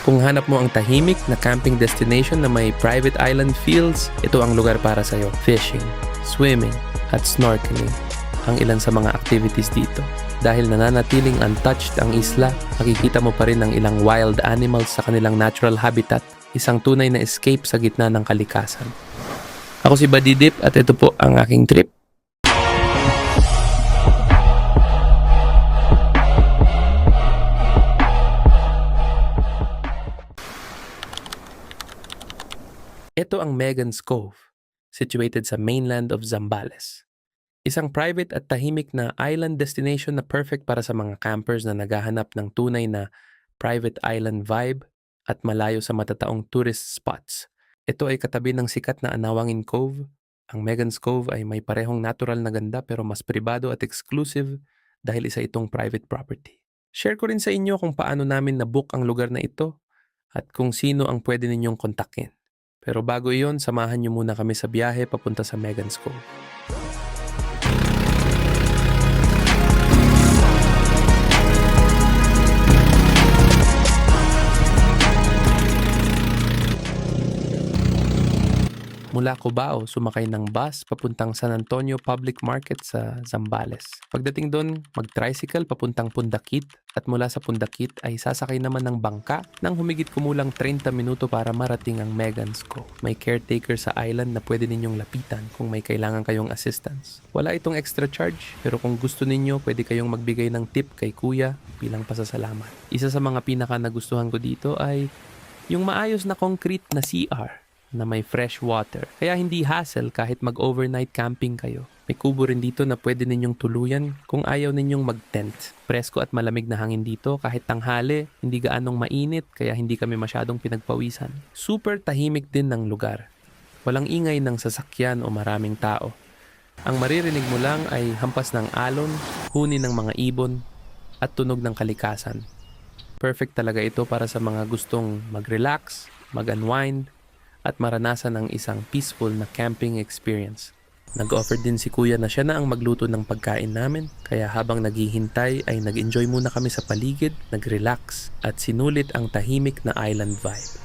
Kung hanap mo ang tahimik na camping destination na may private island feels, ito ang lugar para sa'yo. Fishing, swimming, at snorkeling ang ilan sa mga activities dito. Dahil nananatiling untouched ang isla, makikita mo pa rin ang ilang wild animals sa kanilang natural habitat, isang tunay na escape sa gitna ng kalikasan. Ako si Buddy Dip at ito po ang aking trip. Ito ang Megan's Cove, situated sa mainland of Zambales. Isang private at tahimik na island destination na perfect para sa mga campers na naghahanap ng tunay na private island vibe at malayo sa matataong tourist spots. Ito ay katabi ng sikat na Anawangin Cove. Ang Megan's Cove ay may parehong natural na ganda pero mas pribado at exclusive dahil isa itong private property. Share ko rin sa inyo kung paano namin nabook ang lugar na ito at kung sino ang pwede ninyong kontakin. Pero bago iyon, samahan niyo muna kami sa biyahe papunta sa Megan's Cove. Mula Cubao, sumakay ng bus papuntang San Antonio Public Market sa Zambales. Pagdating doon, mag-tricycle papuntang Pundakit at mula sa Pundakit ay sasakay naman ng bangka nang humigit kumulang 30 minuto para marating ang Megan's Cove. May caretaker sa island na pwede ninyong lapitan kung may kailangan kayong assistance. Wala itong extra charge pero kung gusto ninyo, pwede kayong magbigay ng tip kay kuya bilang pasasalamat. Isa sa mga pinaka nagustuhan ko dito ay yung maayos na concrete na CR na may fresh water. Kaya hindi hassle kahit mag-overnight camping kayo. May kubo rin dito na pwede ninyong tuluyan kung ayaw ninyong mag-tent. Presko at malamig na hangin dito kahit tanghali, hindi gaanong mainit kaya hindi kami masyadong pinagpawisan. Super tahimik din ng lugar. Walang ingay ng sasakyan o maraming tao. Ang maririnig mo lang ay hampas ng alon, huni ng mga ibon, at tunog ng kalikasan. Perfect talaga ito para sa mga gustong mag-relax, mag-unwind, at maranasan ang isang peaceful na camping experience. Nag-offer din si kuya na siya na ang magluto ng pagkain namin, kaya habang naghihintay ay nag-enjoy muna kami sa paligid, nag-relax, at sinulit ang tahimik na island vibe.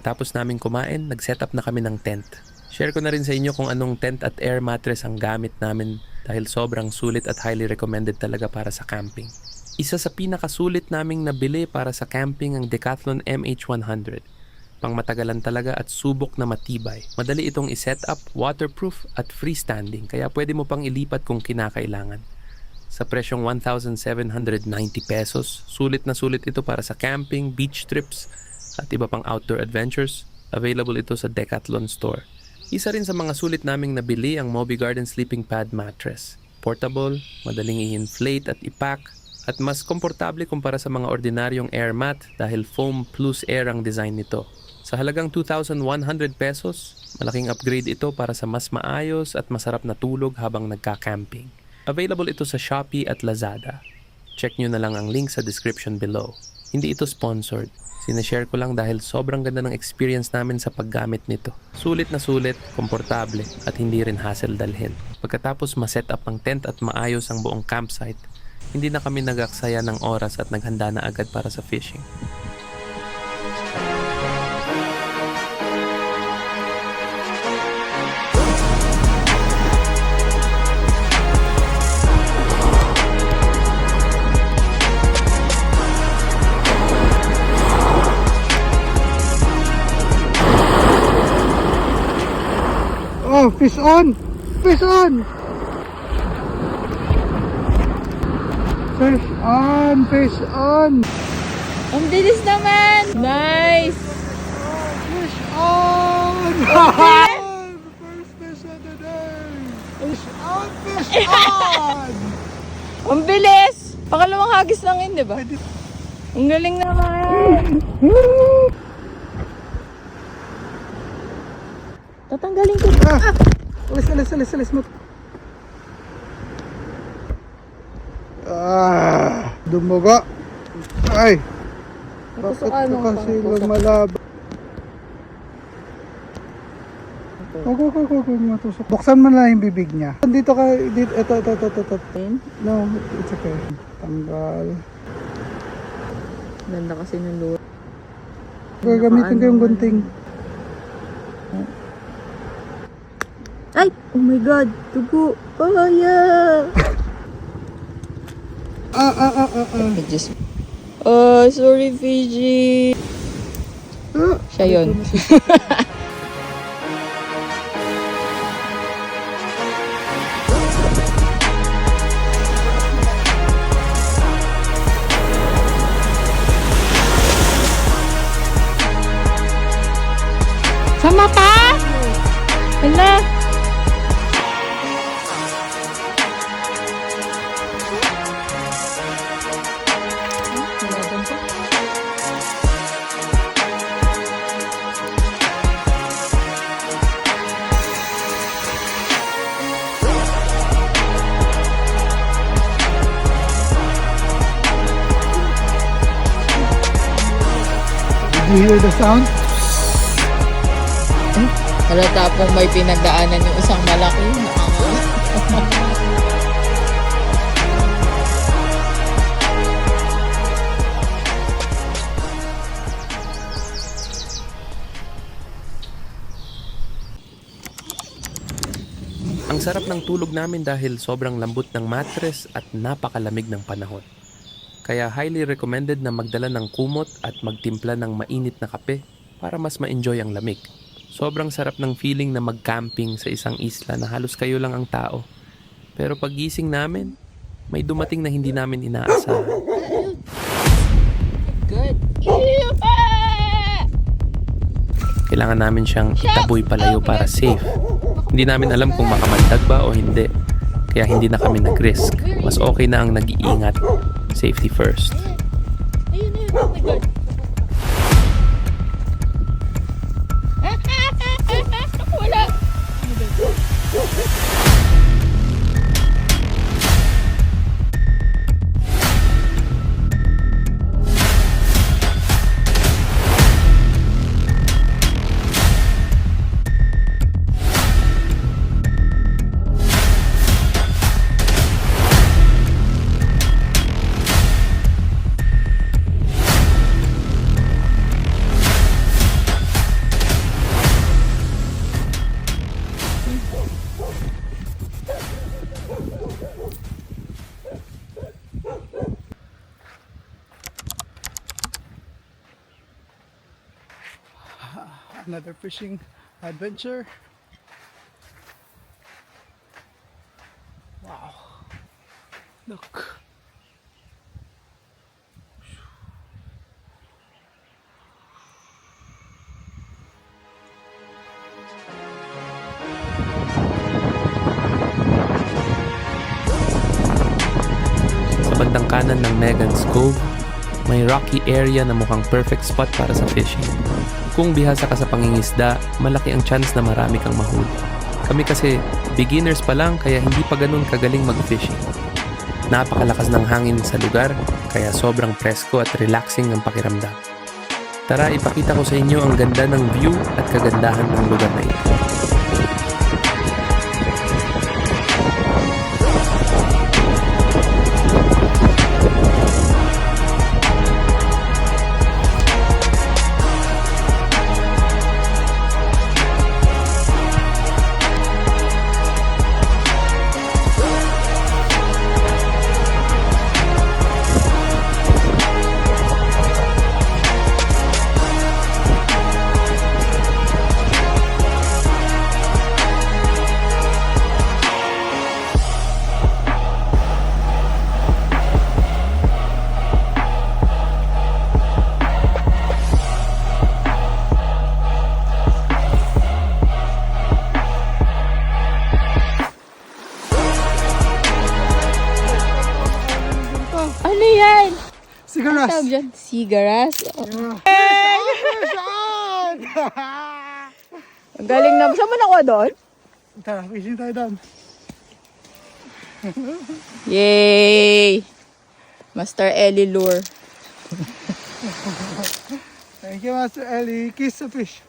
Pagkatapos namin kumain, nag-set up na kami ng tent. Share ko na rin sa inyo kung anong tent at air mattress ang gamit namin dahil sobrang sulit at highly recommended talaga para sa camping. Isa sa pinakasulit naming nabili para sa camping ang Decathlon MH100. Pang matagalan talaga at subok na matibay. Madali itong i-set up, waterproof at freestanding kaya pwede mo pang ilipat kung kinakailangan. Sa presyong 1,790 pesos, sulit na sulit ito para sa camping, beach trips, at iba pang outdoor adventures. Available ito sa Decathlon store. Isa rin sa mga sulit naming nabili ang Moby Garden Sleeping Pad Mattress. Portable, madaling i-inflate at i-pack, at mas komportable kumpara sa mga ordinaryong air mat dahil foam plus air ang design nito. Sa halagang 2,100 pesos, malaking upgrade ito para sa mas maayos at masarap na tulog habang nagka-camping. Available ito sa Shopee at Lazada. Check nyo na lang ang link sa description below. Hindi ito sponsored. Sinashare ko lang dahil sobrang ganda ng experience namin sa paggamit nito. Sulit na sulit, komportable, at hindi rin hassle dalhin. Pagkatapos ma-set up ang tent at maayos ang buong campsite, hindi na kami nagaksaya ng oras at naghanda na agad para sa fishing. Oh, fish on! Fish on! Fish on! Fish on! Ang bilis naman! Nice! Fish on! First fish of the day! Fish on! Fish on! Ang bilis! Pangalawang hagis lang yun, di ba? Ang galing naman! Tatanggalin ko. Alis mo. Dumuga. Ay! Bakit Natusukan ka mo kasi pang puso. lumalaban? Huwag matusok. Buksan mo na yung bibig niya. Dito ka, dito, ito. Ayun. No, it's okay. Tanggal. Ganda kasi ng lure. Gagamitin ko yung gunting. Ay! Oh my God! Dugo! Oh yeah! Just... Oh, sorry, Fiji. Siya yun. Sama pa? Hala? Did you hear the sound? Halata pong may pinagdaanan yung isang malaki. Ang sarap ng tulog namin dahil sobrang lambot ng mattress at napakalamig ng panahon. Kaya highly recommended na magdala ng kumot at magtimpla ng mainit na kape para mas ma-enjoy ang lamig. Sobrang sarap ng feeling na mag-camping sa isang isla na halos kayo lang ang tao. Pero paggising namin, may dumating na hindi namin inaasahan. Good. Kailangan namin siyang itaboy palayo para safe. Hindi namin alam kung makamandag ba o hindi. Kaya hindi na kami nag-risk. Mas okay na ang nag-iingat. Safety first. Ayun. Oh my God. Wala. Another fishing adventure. Wow. Look. Sa bandang kanan ng Megan's Cove, may rocky area na mukhang perfect spot para sa fishing. Kung bihasa ka sa pangingisda, malaki ang chance na marami kang mahuli. Kami kasi beginners pa lang kaya hindi pa ganun kagaling mag-fishing. Napakalakas ng hangin sa lugar kaya sobrang presko at relaxing ang pakiramdam. Tara, ipakita ko sa inyo ang ganda ng view at kagandahan ng lugar na ito. Sigaras. tawag dyan? Sigaras? Fish on! Ang galing na. Saan mo nakuha doon? Tara, fishing tayo doon. Yay! Master Ellie lure. Thank you, Master Ellie. Kiss the fish.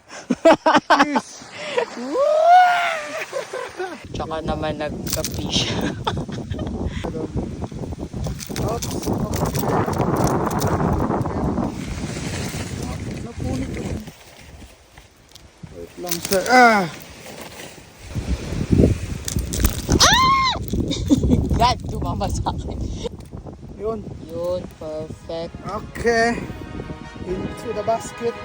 Kiss. Tsaka naman nagka-fish. Oops. Napunit ko. Wait lang, sir. God, tumama sa akin. Yun. Yun, perfect. Okay. Into the basket.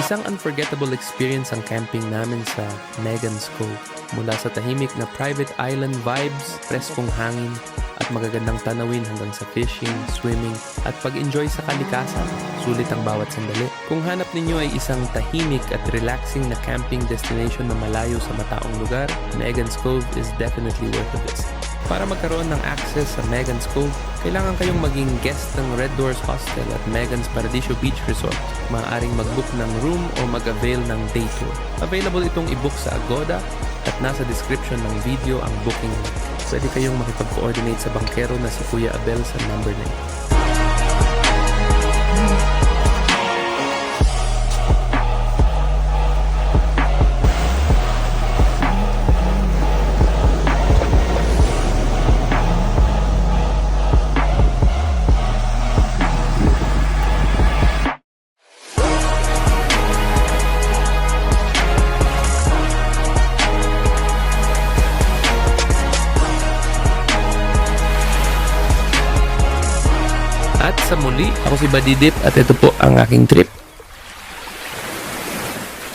Isang unforgettable experience ang camping namin sa Megan's Cove. Mula sa tahimik na private island vibes, preskong hangin, at magagandang tanawin hanggang sa fishing, swimming, at pag-enjoy sa kalikasan. Sulit ang bawat sandali. Kung hanap ninyo ay isang tahimik at relaxing na camping destination na malayo sa mataong lugar, Megan's Cove is definitely worth a visit. Para magkaroon ng access sa Megan's Cove, kailangan kayong maging guest ng Red Doors Hostel at Megan's Paradiso Beach Resort. Maaaring mag-book ng room o mag-avail ng day tour. Available itong i-book sa Agoda at nasa description ng video ang booking link. Pwede kayong makipag-coordinate sa bangkero na si Kuya Abel sa number 9. At sa muli, ako si Badidip at ito po ang aking trip